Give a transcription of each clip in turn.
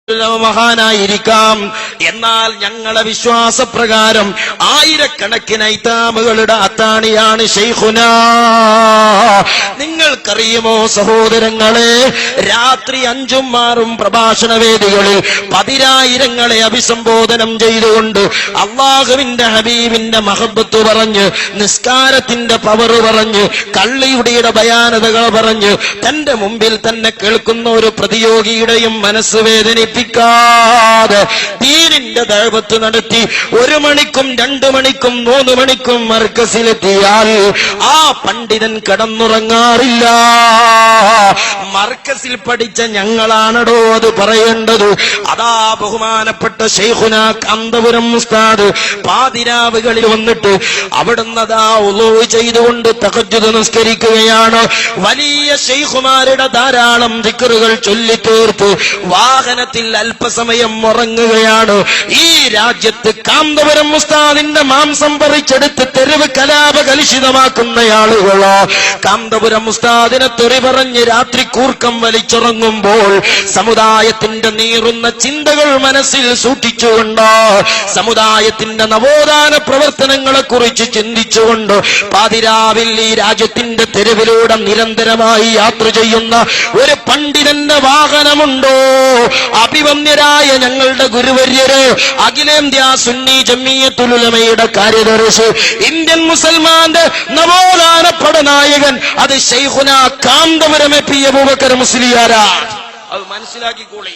മഹാനായിരിക്കാം. എന്നാൽ ഞങ്ങളെ വിശ്വാസപ്രകാരം ആയിരക്കണക്കിന് ഐതാമുകളുടെ അത്താണിയാണ് ശൈഖുന. നിങ്ങൾക്കറിയുമോ സഹോദരങ്ങളെ, രാത്രി 5ഉം 6ഉം പ്രഭാഷണ വേദികളിൽ 10,000ങ്ങളെ അഭിസംബോധനം ചെയ്തുകൊണ്ട് അള്ളാഹുവിന്റെ ഹബീബിന്റെ മഹബത്ത് പറഞ്ഞ്, നിസ്കാരത്തിന്റെ പവർ പറഞ്ഞ്, കള്ളിയുടെ ഭയാനതകൾ പറഞ്ഞ്, തന്റെ മുമ്പിൽ തന്നെ കേൾക്കുന്ന ഒരു പ്രതിയോഗിയുടെയും മനസ്സ് വേദനിപ്പിക്കാതെ ദീനിന്റെ ദഅവത്ത് നടത്തി 1 മണിക്കും 2 മണിക്കും 3 മണിക്കും മർക്കസിലെത്തിയാൽ ആ പണ്ഡിതൻ കിടന്നുറങ്ങാറില്ല. മർക്കസിൽ പഠിച്ച ഞങ്ങളാണടോ അത് പറയേണ്ടത്. അതാ ബഹുമാനപ്പെട്ട ശൈഖുന കാന്തപുരം ഉസ്താദ് പാതിരാവുകളിൽ വന്നിട്ട് അവിടുന്ന് അതാ ഉളൂ ചെയ്തുകൊണ്ട് തഹജ്ജുദ് നിസ്കരിക്കുകയാണ്. വലിയ ശൈഖുമാരുടെ ധാരാളം ദിക്റുകൾ ചൊല്ലിത്തീർത്ത് വാഹനത്തിൽ അല്പസമയം ഉറങ്ങുകയാണ്. ഈ രാജ്യത്ത് കാന്തപുരം ഉസ്താദിന്റെ മാംസം പറിച്ചെടുത്ത് തെരുവ് കലാപ കലുഷിതമാക്കുന്ന ആളുകളോ കാന്തപുരം ഉസ്താദിനെ തെറി പറഞ്ഞ് രാത്രി കൂർക്കം വലിച്ചുറങ്ങുമ്പോൾ സമുദായത്തിന്റെ നീറുന്ന ചിന്തകൾ മനസ്സിൽ സൂക്ഷിച്ചുകൊണ്ട്, സമുദായത്തിന്റെ നവോത്ഥാന പ്രവർത്തനങ്ങളെ കുറിച്ച് ചിന്തിച്ചുകൊണ്ട് പാതിരാവിൽ ഈ രാജ്യത്തിന്റെ തെരുവിലൂടെ നിരന്തരമായി യാത്ര ചെയ്യുന്ന ഒരു പണ്ഡിതന്റെ വാഹനമുണ്ടോ? അഭിവന്യരായ ഞങ്ങളുടെ ഗുരുവര്യര്, അഖിലേന്ത്യാ സുന്നി ജമിയത്തുൽ ഉലമയുടെ കാര്യദർശി, ഇന്ത്യൻ മുസൽമാന്റെ നവോത്ഥാന പടനായകൻ, അത് ശൈഖുന കാന്തപുരം എ.പി. അബൂബക്കർ മുസ്ലിയാരാ. അത് മനസ്സിലാക്കിക്കോളി.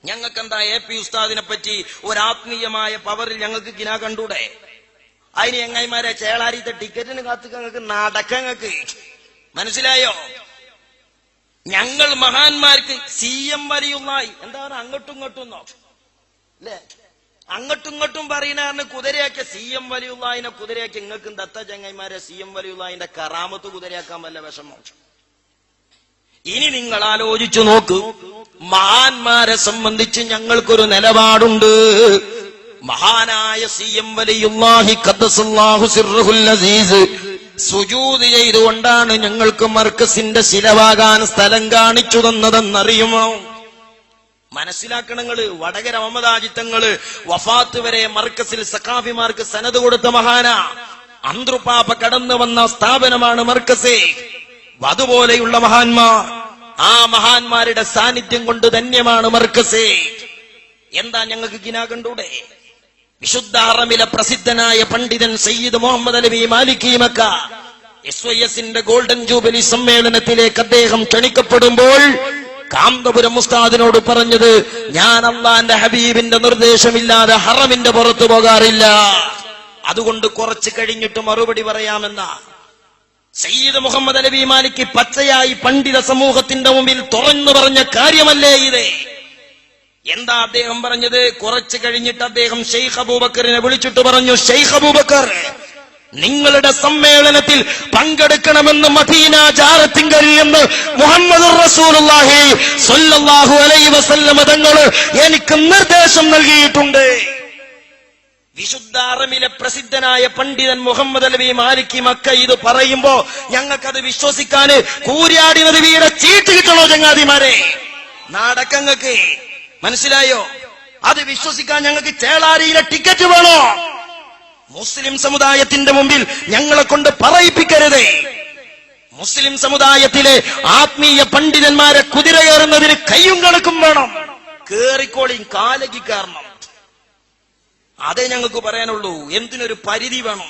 ഞങ്ങൾക്കെന്താ എ.പി. ഉസ്താദിനെ പറ്റി ഒരാത്മീയമായ പവറിൽ ഞങ്ങൾക്ക് കിനാ കണ്ടൂടെ? അതിന് എങ്ങായിമാരെ ചേളാരിത്തെ ടിക്കറ്റിന് കാത്തുക്കങ്ങൾക്ക് നടക്കങ്ങൾക്ക് മനസ്സിലായോ? ഞങ്ങൾ മഹാന്മാർക്ക് CM വലിയുള്ളായി എന്താ പറയുക, അങ്ങോട്ടും ഇങ്ങോട്ടും അല്ലേ, അങ്ങോട്ടും ഇങ്ങോട്ടും പറയുന്ന കുതിരയാക്കിയ CM വലിയുള്ളാഹിനെ കുതിരയാക്കി നിങ്ങൾക്ക് ദത്ത ചങ്ങായിമാരെ CM വലിയുള്ളാഹിന്റെ കറാമത്ത് കുതിരയാക്കാൻ വല്ല വിഷമം? ഇനി നിങ്ങൾ ആലോചിച്ചു നോക്ക്, മഹാന്മാരെ സംബന്ധിച്ച് ഞങ്ങൾക്കൊരു നിലപാടുണ്ട്. മഹാനായ CM വലിയുള്ളാഹി ഖദ്ദസല്ലാഹു സിർറുൽ അസീസ് സുജൂദ് ചെയ്തുകൊണ്ടാണ് ഞങ്ങൾക്ക് മർക്കസിന്റെ ശിലവാകാൻ സ്ഥലം കാണിച്ചു തന്നതെന്നറിയുമോ? മനസ്സിലാക്കണങ്ങള്. വടകര മമതാജിത്തങ്ങള് വഫാത്ത് വരെ മർക്കസിൽ സഖാഫിമാർക്ക് സനത് കൊടുത്ത മഹാന. അന്ത്രുപാപ്പ കടന്നു വന്ന സ്ഥാപനമാണ് മർക്കസേ. അതുപോലെയുള്ള മഹാന്മാർ, ആ മഹാന്മാരുടെ സാന്നിധ്യം കൊണ്ട് ധന്യമാണ് മർക്കസേ. എന്താ ഞങ്ങൾക്ക് കിനാ കണ്ടൂടെ? വിശുദ്ധ ഹറമിലെ പ്രസിദ്ധനായ പണ്ഡിതൻ Sayyid Muhammad Alawi Maliki Mecca SYSന്റെ ഗോൾഡൻ ജൂബിലി സമ്മേളനത്തിലേക്ക് അദ്ദേഹം ക്ഷണിക്കപ്പെടുമ്പോൾ കാന്തപുരം ഉസ്താദിനോട് പറഞ്ഞത്, ഞാൻ അള്ളാന്റെ ഹബീബിന്റെ നിർദ്ദേശമില്ലാതെ ഹറമിന്റെ പുറത്തു പോകാറില്ല, അതുകൊണ്ട് കുറച്ച് കഴിഞ്ഞിട്ട് മറുപടി പറയാമെന്ന സയ്യിദ് മുഹമ്മദ് അലവി മാലിക്കി പച്ചയായി പണ്ഡിത സമൂഹത്തിന്റെ മുമ്പിൽ തുറന്നു പറഞ്ഞ കാര്യമല്ലേ ഇത്? എന്താ അദ്ദേഹം പറഞ്ഞത്? കുറച്ചു കഴിഞ്ഞിട്ട് അദ്ദേഹം ഷെയ്ഖ് അബൂബക്കറിനെ വിളിച്ചിട്ട് പറഞ്ഞു, ഷെയ്ഖ് അബൂബക്കർ, നിങ്ങളുടെ സമ്മേളനത്തിൽ പങ്കെടുക്കണമെന്ന് മദീന ജാറത്തിങ്കൽ എന്ന് മുഹമ്മദ് റസൂലുള്ളാഹി സ്വല്ലല്ലാഹു അലൈഹി വസല്ലം തങ്ങൾ എനിക്ക് നിർദ്ദേശം നൽകിയിട്ടുണ്ട്. വിശുദ്ധ അറമിലെ പ്രസിദ്ധനായ പണ്ഡിതൻ മുഹമ്മദ് അലവി മാലിക്കി മക്ക ഇത് പറയുമ്പോ ഞങ്ങൾക്കത് വിശ്വസിക്കാന് കൂരിയാടി നദിയുടെ ചീട്ട് കിട്ടണോ ചങ്ങാതിമാരെ? നാടക്കങ്ങൾക്ക് മനസ്സിലായോ? അത് വിശ്വസിക്കാൻ ഞങ്ങൾക്ക് ചേളാരിയിലെ ടിക്കറ്റ് വേണോ? മുസ്ലിം സമുദായത്തിന്റെ മുമ്പിൽ ഞങ്ങളെ കൊണ്ട് പറയിപ്പിക്കരുത്. മുസ്ലിം സമുദായത്തിലെ ആത്മീയ പണ്ഡിതന്മാരെ കുതിര കയറുന്നതിന് കയ്യും കണക്കും വേണം. കേറിക്കോളിയും കാലകി കയറണം. അതേ ഞങ്ങൾക്ക് പറയാനുള്ളൂ. എന്തിനൊരു പരിധി വേണം.